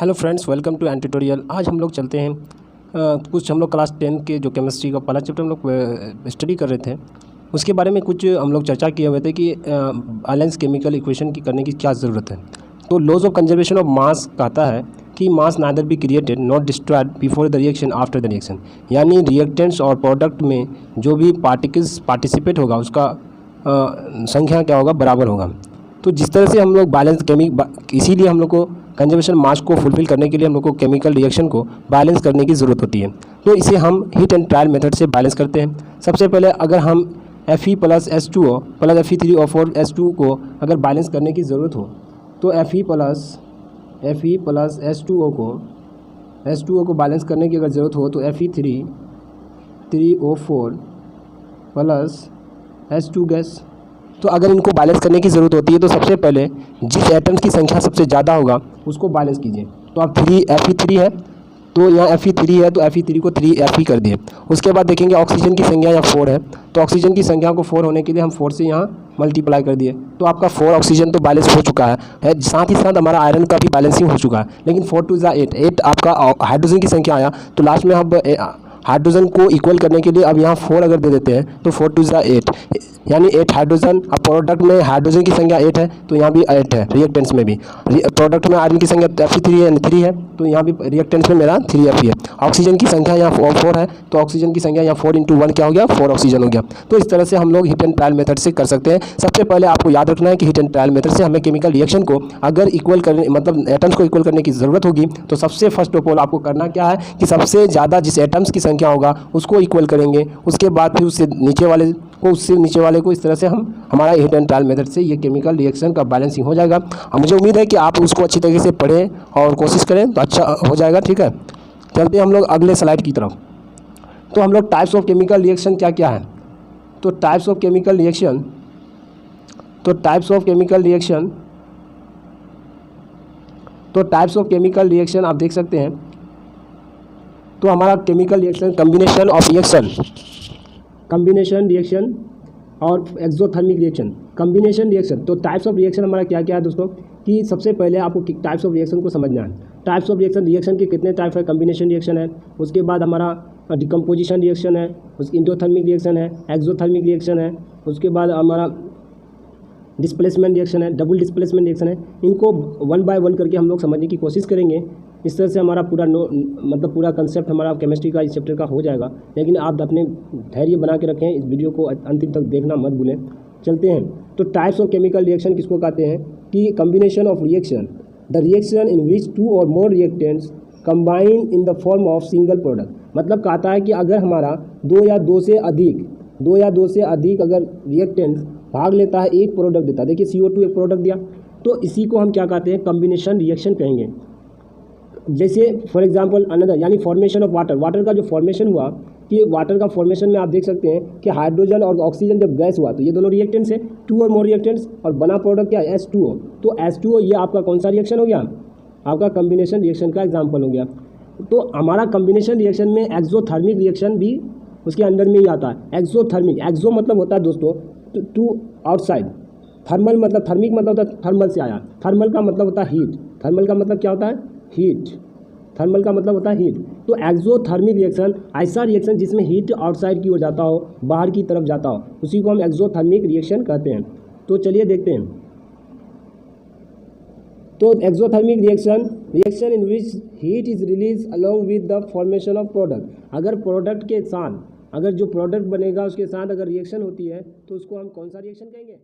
Hello friends, welcome to an tutorial. आज हम लोग चलते हैं कुछ हम लोग क्लास 10 के जो केमिस्ट्री का पहला चैप्टर हम लोग स्टडी कर रहे थे, उसके बारे में कुछ हम लोग चर्चा किए हुए थे कि बैलेंस केमिकल इक्वेशन की करने की क्या ज़रूरत है। तो laws of conservation of mass कहता है कि mass neither be created not destroyed before the reaction after the reaction, यानी रिएक्टेंट्स और प्रोडक्ट में जो भी पार्टिकल्स पार्टिसिपेट होगा उसका संख्या क्या होगा, बराबर होगा। तो जिस तरह से हम लोग बैलेंस इसीलिए हम लोग को कंजर्वेशन मास को फुलफिल करने के लिए हम लोग को केमिकल रिएक्शन को बैलेंस करने की ज़रूरत होती है। तो इसे हम हीट एंड ट्रायल मेथड से बैलेंस करते हैं। सबसे पहले अगर हम Fe plus H2O plus Fe3O4 H2 को अगर बैलेंस करने की ज़रूरत हो तो Fe प्लस H2O को बैलेंस करने की अगर ज़रूरत हो तो Fe3O4 प्लस H2 गैस। तो अगर इनको बैलेंस करने की ज़रूरत होती है तो सबसे पहले जिस एटम्स की संख्या सबसे ज़्यादा होगा उसको बैलेंस कीजिए। तो अब Fe3 है, तो यहाँ Fe3 है तो Fe3 को 3Fe कर दिए। उसके बाद देखेंगे ऑक्सीजन की संख्या यहाँ 4 है, तो ऑक्सीजन की संख्या को 4 होने के लिए हम 4 से यहाँ मल्टीप्लाई कर दिए, तो आपका 4 ऑक्सीजन तो बैलेंस हो चुका है। साथ ही साथ हमारा आयरन का भी बैलेंसिंग हो चुका है। लेकिन 4 2 8 8 आपका हाइड्रोजन की संख्या आया, तो लास्ट में हम हाइड्रोजन को इक्वल करने के लिए अब यहाँ 4 अगर दे देते हैं तो 4 2 8, यानी 8 हाइड्रोजन। अब प्रोडक्ट में हाइड्रोजन की संख्या 8 है तो यहाँ भी 8 है। रिएक्टेंट्स में भी प्रोडक्ट में आयरन की संख्या Fe3 है तो यहाँ भी रिएक्टेंट्स में मेरा 3Fe है। ऑक्सीजन की संख्या यहाँ 4 है तो ऑक्सीजन की संख्या यहाँ 4 × 1 क्या हो गया, 4 ऑक्सीजन हो गया। तो इस तरह से हम लोग हीट एंड ट्रायल मेथड से कर सकते हैं। सबसे पहले आपको याद रखना है कि हीट एंड ट्रायल मेथड से हमें केमिकल रिएक्शन को अगर इक्वल करने मतलब एटम्स को इक्वल करने की ज़रूरत होगी तो सबसे फर्स्ट ऑफ ऑल आपको करना क्या है कि सबसे ज़्यादा जिस एटम्स की संख्या होगा उसको इक्वल करेंगे। उसके बाद फिर उससे नीचे वाले को इस तरह से हम हमारा हीट एंड ट्रायल मेथड से ये केमिकल रिएक्शन का बैलेंसिंग हो जाएगा। मुझे उम्मीद है कि आप उसको अच्छी तरीके से पढ़ें और कोशिश करें तो अच्छा हो जाएगा। ठीक है, चलते हैं हम लोग अगले स्लाइड की तरफ। तो हम लोग टाइप्स ऑफ केमिकल रिएक्शन क्या क्या है, तो टाइप्स ऑफ केमिकल रिएक्शन आप देख सकते हैं। तो हमारा केमिकल रिएक्शन कॉम्बिनेशन रिएक्शन और एक्सोथर्मिक रिएक्शन, कॉम्बिनेशन रिएक्शन। तो टाइप्स ऑफ रिएक्शन हमारा क्या क्या है दोस्तों, कि सबसे पहले आपको टाइप्स ऑफ रिएक्शन को समझना है। टाइप्स ऑफ रिएक्शन के कितने टाइप है, कॉम्बिनेशन रिएक्शन है, उसके बाद हमारा डिकम्पोजिशन रिएक्शन है, उसकी इंडोथर्मिक रिएक्शन है, एक्सोथर्मिक रिएक्शन है, उसके बाद हमारा डिस्प्लेसमेंट रिएक्शन है, डबल डिस्प्लेसमेंट रिएक्शन है। इनको 1 बाय 1 करके हम लोग समझने की कोशिश करेंगे। इस तरह से हमारा पूरा कंसेप्ट हमारा केमिस्ट्री का इस चैप्टर का हो जाएगा। लेकिन आप अपने धैर्य बना के रखें, इस वीडियो को अंतिम तक देखना मत भूलें। चलते हैं। तो टाइप्स ऑफ केमिकल रिएक्शन किसको कहते हैं कि combination of reaction, the reaction in which 2 और more reactants combine in the form of single product. मतलब कहता है कि अगर हमारा 2 या 2 से अधिक अगर रिएक्टेंट्स भाग लेता है, एक प्रोडक्ट देता है, देखिए CO2 एक प्रोडक्ट दिया, तो इसी को हम क्या कहते हैं, कॉम्बिनेशन रिएक्शन कहेंगे। जैसे फॉर एग्जांपल अनदर, यानी फॉर्मेशन ऑफ वाटर का जो फॉर्मेशन हुआ, कि वाटर का फॉर्मेशन में आप देख सकते हैं कि हाइड्रोजन और ऑक्सीजन जब गैस हुआ तो ये दोनों रिएक्टेंट्स है, 2 और मोर रिएक्टेंट्स, और बना प्रोडक्ट क्या है, H2O। तो H2O ये आपका कौन सा रिएक्शन हो गया, आपका कॉम्बिनेशन रिएक्शन का एग्जाम्पल हो गया। तो हमारा कॉम्बिनेशन रिएक्शन में एक्सोथर्मिक रिएक्शन भी उसके अंदर में ही आता है। एक्सो मतलब होता है दोस्तों टू आउटसाइड, थर्मल मतलब थर्मिक मतलब होता है थर्मल से आया, थर्मल का मतलब होता है हीट, थर्मल का मतलब क्या होता है, हीट, थर्मल का मतलब होता है हीट। तो एक्सोथर्मिक रिएक्शन ऐसा रिएक्शन जिसमें हीट आउटसाइड की ओर जाता हो, बाहर की तरफ जाता हो, उसी को हम एक्सोथर्मिक रिएक्शन कहते हैं। तो चलिए देखते हैं। तो exothermic reaction in which heat is release along with the formation of product. अगर प्रोडक्ट के साथ, अगर जो प्रोडक्ट बनेगा उसके साथ अगर रिएक्शन होती है तो उसको हम कौन सा रिएक्शन कहेंगे।